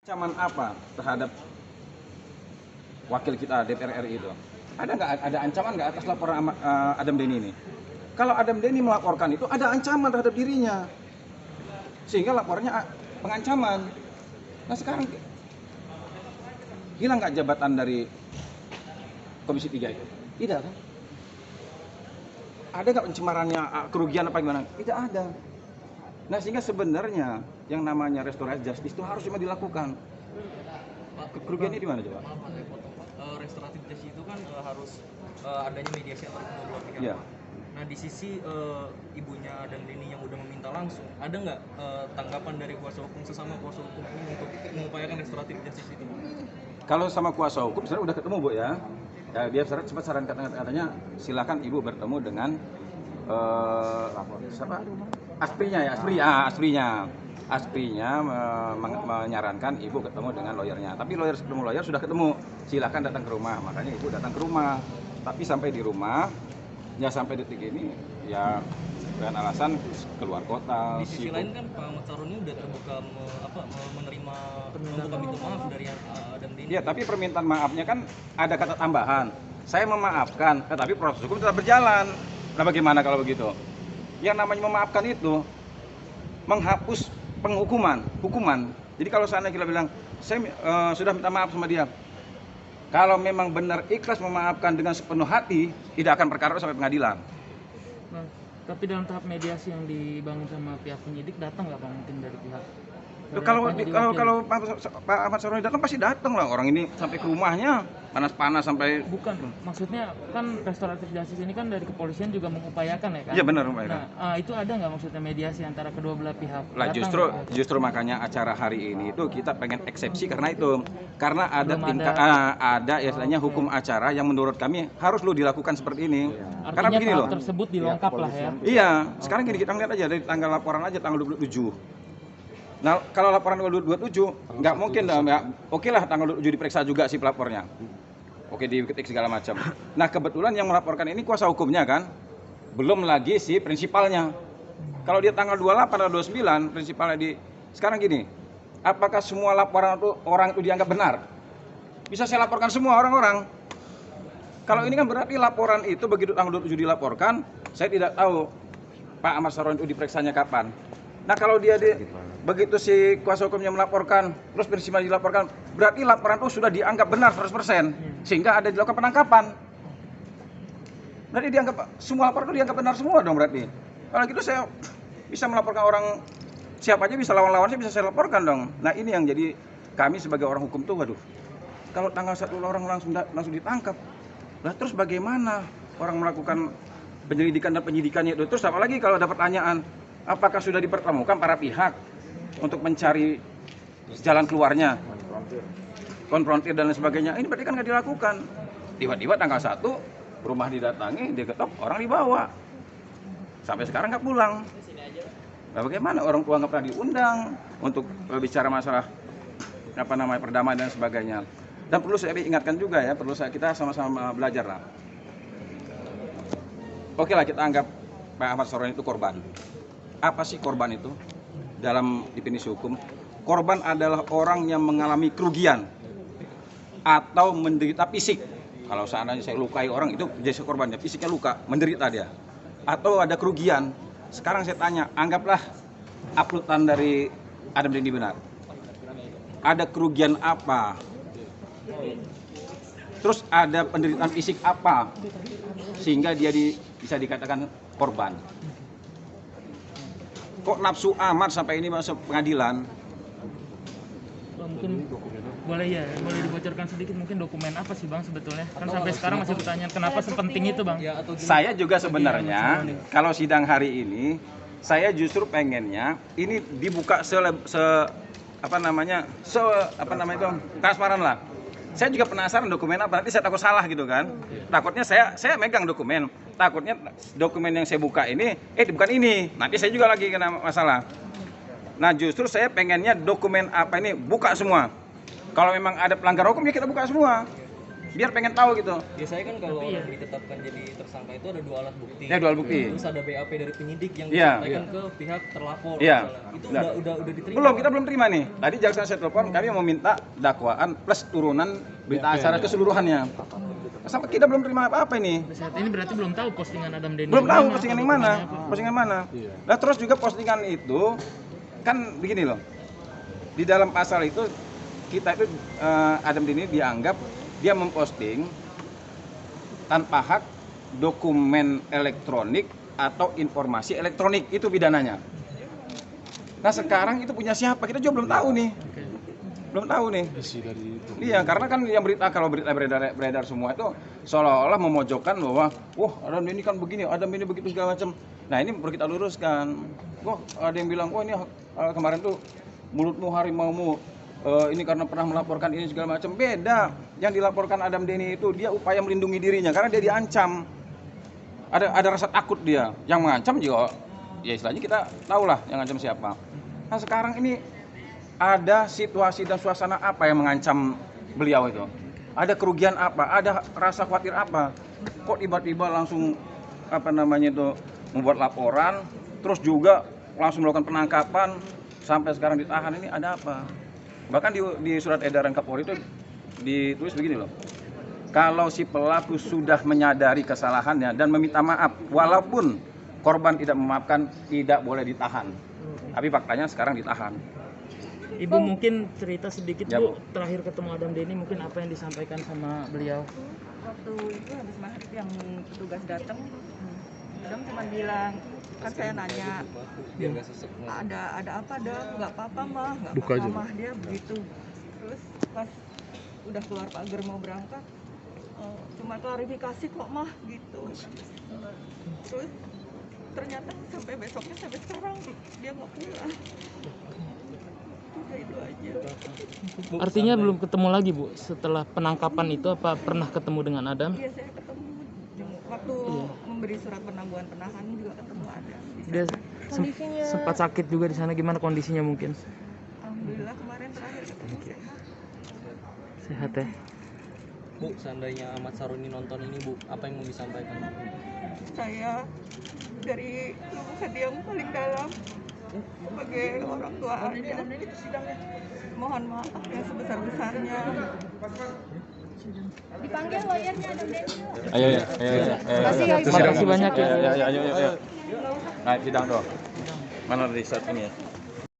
Ancaman apa terhadap wakil kita DPR RI itu? Ada nggak ada ancaman nggak atas laporan Adam Denny ini? Kalau Adam Denny melaporkan itu ada ancaman terhadap dirinya, sehingga laporannya pengancaman. Nah sekarang hilang nggak jabatan dari Komisi 3 itu? Tidak kan? Ada nggak pencemarannya, kerugian apa gimana? Tidak ada. Nah sehingga sebenarnya yang namanya restoratif justice itu harus cuma dilakukan. Kerugiannya di mana coba? Maaf Pak, saya potong Pak. Restoratif justice itu kan harus adanya mediasi antara kedua belah pihak. Ya. Nah di sisi ibunya dan Denny yang udah meminta langsung, ada nggak tanggapan dari kuasa hukum sesama kuasa hukum ini untuk mengupayakan restoratif justice itu? Kalau sama kuasa hukum sebenarnya udah ketemu Bu ya. Dia sempat saran katanya silakan Ibu bertemu dengan siapa? Asprinya menyarankan Ibu ketemu dengan lawyernya. Tapi lawyer sudah ketemu, silakan datang ke rumah. Makanya Ibu datang ke rumah. Tapi sampai di rumah, ya sampai detik ini ya dengan alasan keluar kota. Di sisi lain kan Pak Ahmad Saroni udah terbuka menerima membuka pintu maaf dari Adam Denny. Ya, tapi permintaan maafnya kan ada kata tambahan. Saya memaafkan, tapi proses hukum tetap berjalan. Nah, bagaimana kalau begitu? Yang namanya memaafkan itu menghapus hukuman. Jadi kalau seandainya kita bilang, saya sudah minta maaf sama dia. Kalau memang benar ikhlas memaafkan dengan sepenuh hati, tidak akan perkara sampai pengadilan. Nah, tapi dalam tahap mediasi yang dibangun sama pihak penyidik datang nggak Pak mungkin dari pihak? Kalau Pak Ahmad Saroni datang pasti datang lah, orang ini sampai ke rumahnya panas-panas sampai. Bukan, maksudnya kan restoratif justice ini kan dari kepolisian juga mengupayakan ya kan? Iya benar Pak. Nah, itu ada nggak maksudnya mediasi antara kedua belah pihak? Lah justru makanya acara hari ini itu kita pengen eksepsi karena ada ada istilahnya hukum acara yang menurut kami harus dilakukan seperti ini. Artinya Karena begini loh. tersebut dilengkap lah ya. Iya, sekarang gini kita lihat aja dari tanggal laporan aja tanggal 27. Nah, kalau laporan tanggal 27 nggak mungkin dong ya. Oke lah tanggal 27 diperiksa juga si pelapornya. Oke, diketik segala macam. Nah, kebetulan yang melaporkan ini kuasa hukumnya kan. Belum lagi si prinsipalnya. Kalau dia tanggal 28 atau 29 prinsipalnya sekarang gini. Apakah semua laporan itu orang itu dianggap benar? Bisa saya laporkan semua orang-orang. Kalau ini kan berarti laporan itu begitu tanggal 27 dilaporkan, saya tidak tahu Pak Ahmad Saroni itu diperiksanya kapan. Nah, kalau begitu si kuasa hukumnya melaporkan, terus prinsipal dilaporkan, berarti laporan itu sudah dianggap benar 100%, sehingga ada dilakukan penangkapan. Berarti semua laporan itu dianggap benar semua dong berarti. Kalau gitu saya bisa melaporkan orang, siapa aja bisa lawan-lawan saya bisa saya laporkan dong. Nah ini yang jadi kami sebagai orang hukum tuh, waduh, kalau tanggal 1 orang langsung ditangkap, lah terus bagaimana orang melakukan penyelidikan dan penyidikannya itu? Terus apalagi kalau ada pertanyaan, apakah sudah dipertemukan para pihak untuk mencari jalan keluarnya, konfrontir dan lain sebagainya? Ini berarti kan nggak dilakukan. Tiba-tiba tanggal 1 rumah didatangi, diketok, orang dibawa. Sampai sekarang nggak pulang. Nah, bagaimana orang tua nggak pernah diundang untuk bicara masalah perdamaian dan sebagainya. Dan perlu saya ingatkan juga ya, kita sama-sama belajar lah. Oke lah, kita anggap Pak Ahmad Saroni itu korban. Apa sih korban itu? Dalam definisi hukum, korban adalah orang yang mengalami kerugian atau menderita fisik. Kalau seandainya saya lukai orang, itu jadi korbannya, fisiknya luka, menderita dia. Atau ada kerugian. Sekarang saya tanya, anggaplah uploadan dari Adam Denny benar. Ada kerugian apa? Terus ada penderitaan fisik apa? Sehingga dia bisa dikatakan korban. Kok nafsu amat sampai ini masuk pengadilan? Mungkin boleh dibocorkan sedikit mungkin dokumen apa sih Bang sebetulnya? Kan sampai sekarang masih pertanyaan kenapa sepenting itu Bang? Saya juga sebenarnya kalau sidang hari ini saya justru pengennya ini dibuka transparan lah. Saya juga penasaran dokumen apa, nanti saya takut salah gitu kan. Takutnya saya megang dokumen, takutnya dokumen yang saya buka ini, bukan ini, nanti saya juga lagi kena masalah. Nah justru saya pengennya dokumen apa ini buka semua. Kalau memang ada pelanggar hukum ya kita buka semua. biar pengen tahu gitu. Biasanya kan kalau Tapi ya. orang ditetapkan jadi tersangka itu ada 2 alat bukti. Ya, 2 alat bukti. Terus ada BAP dari penyidik yang Iya. disampaikan ke pihak terlapor Iya. misalnya. Itu Benar. udah diterima. Belum, kita belum terima nih. Tadi jaksa saya telepon, kami mau minta dakwaan plus turunan berita acara keseluruhannya. Sampai kita belum terima apa-apa ini. Sampai saat ini berarti belum tahu postingan Adam Denny. Belum tahu mana, postingan apa yang mana. dokumennya apa. Postingan mana. Nah, terus juga postingan itu kan begini loh. Di dalam pasal itu kita itu Adam Denny dianggap dia memposting tanpa hak dokumen elektronik atau informasi elektronik, itu pidananya. Nah, sekarang itu punya siapa? Kita juga belum tahu nih. Belum tahu nih. Iya, karena kan yang berita, kalau berita beredar semua itu seolah-olah memojokkan bahwa wah, Adam Denny kan begini, Adam Denny begitu segala macam. Nah, ini perlu kita luruskan. Wah, ada yang bilang, wah ini kemarin tuh mulutmu harimaumu, ini karena pernah melaporkan ini segala macam. Beda. Yang dilaporkan Adam Denny itu dia upaya melindungi dirinya karena dia diancam. Ada rasa takut dia. Yang mengancam juga ya istilahnya kita tahulah yang ngancam siapa. Nah, sekarang ini ada situasi dan suasana apa yang mengancam beliau itu? Ada kerugian apa? Ada rasa khawatir apa? Kok tiba-tiba langsung membuat laporan, terus juga langsung melakukan penangkapan, sampai sekarang ditahan, ini ada apa? Bahkan di surat edaran Kapolri itu ditulis begini loh. Kalau si pelaku sudah menyadari kesalahannya dan meminta maaf, walaupun korban tidak memaafkan, tidak boleh ditahan. Tapi faktanya sekarang ditahan. Ibu mungkin cerita sedikit Ya, Bu, Bu. terakhir ketemu Adam Denny mungkin apa yang disampaikan sama beliau? Waktu itu habis maghrib yang petugas datang, Adam cuma bilang, kan saya nanya, biar nggak sesek. ada apa Dam? Nggak apa-apa mah, nggak Buka apa-apa aja. mah, dia begitu. Terus pas udah keluar pagar mau berangkat, cuma klarifikasi kok mah gitu. Terus ternyata sampai besoknya, sampai sekarang dia nggak pulang. Udah itu aja. Artinya belum ketemu lagi Bu setelah penangkapan itu, apa pernah ketemu dengan Adam? Iya, saya ketemu waktu Iya. memberi surat penangguhan penahanan juga ketemu ada di Dia sana. sempat sakit juga di sana, gimana kondisinya mungkin? Alhamdulillah kemarin terakhir ketemu sehat. Sehat ya? Bu, seandainya Ahmad Saruni nonton ini Bu, apa yang mau disampaikan? Saya dari lubuk hati yang paling dalam sebagai orang tua Ada, mohon maaf yang sebesar-besarnya. Dipanggil lawyernya Adam Denny. Ayo. Terima kasih banyak ya. Ayo. Nah, sidang doh. Mana riset ini ya?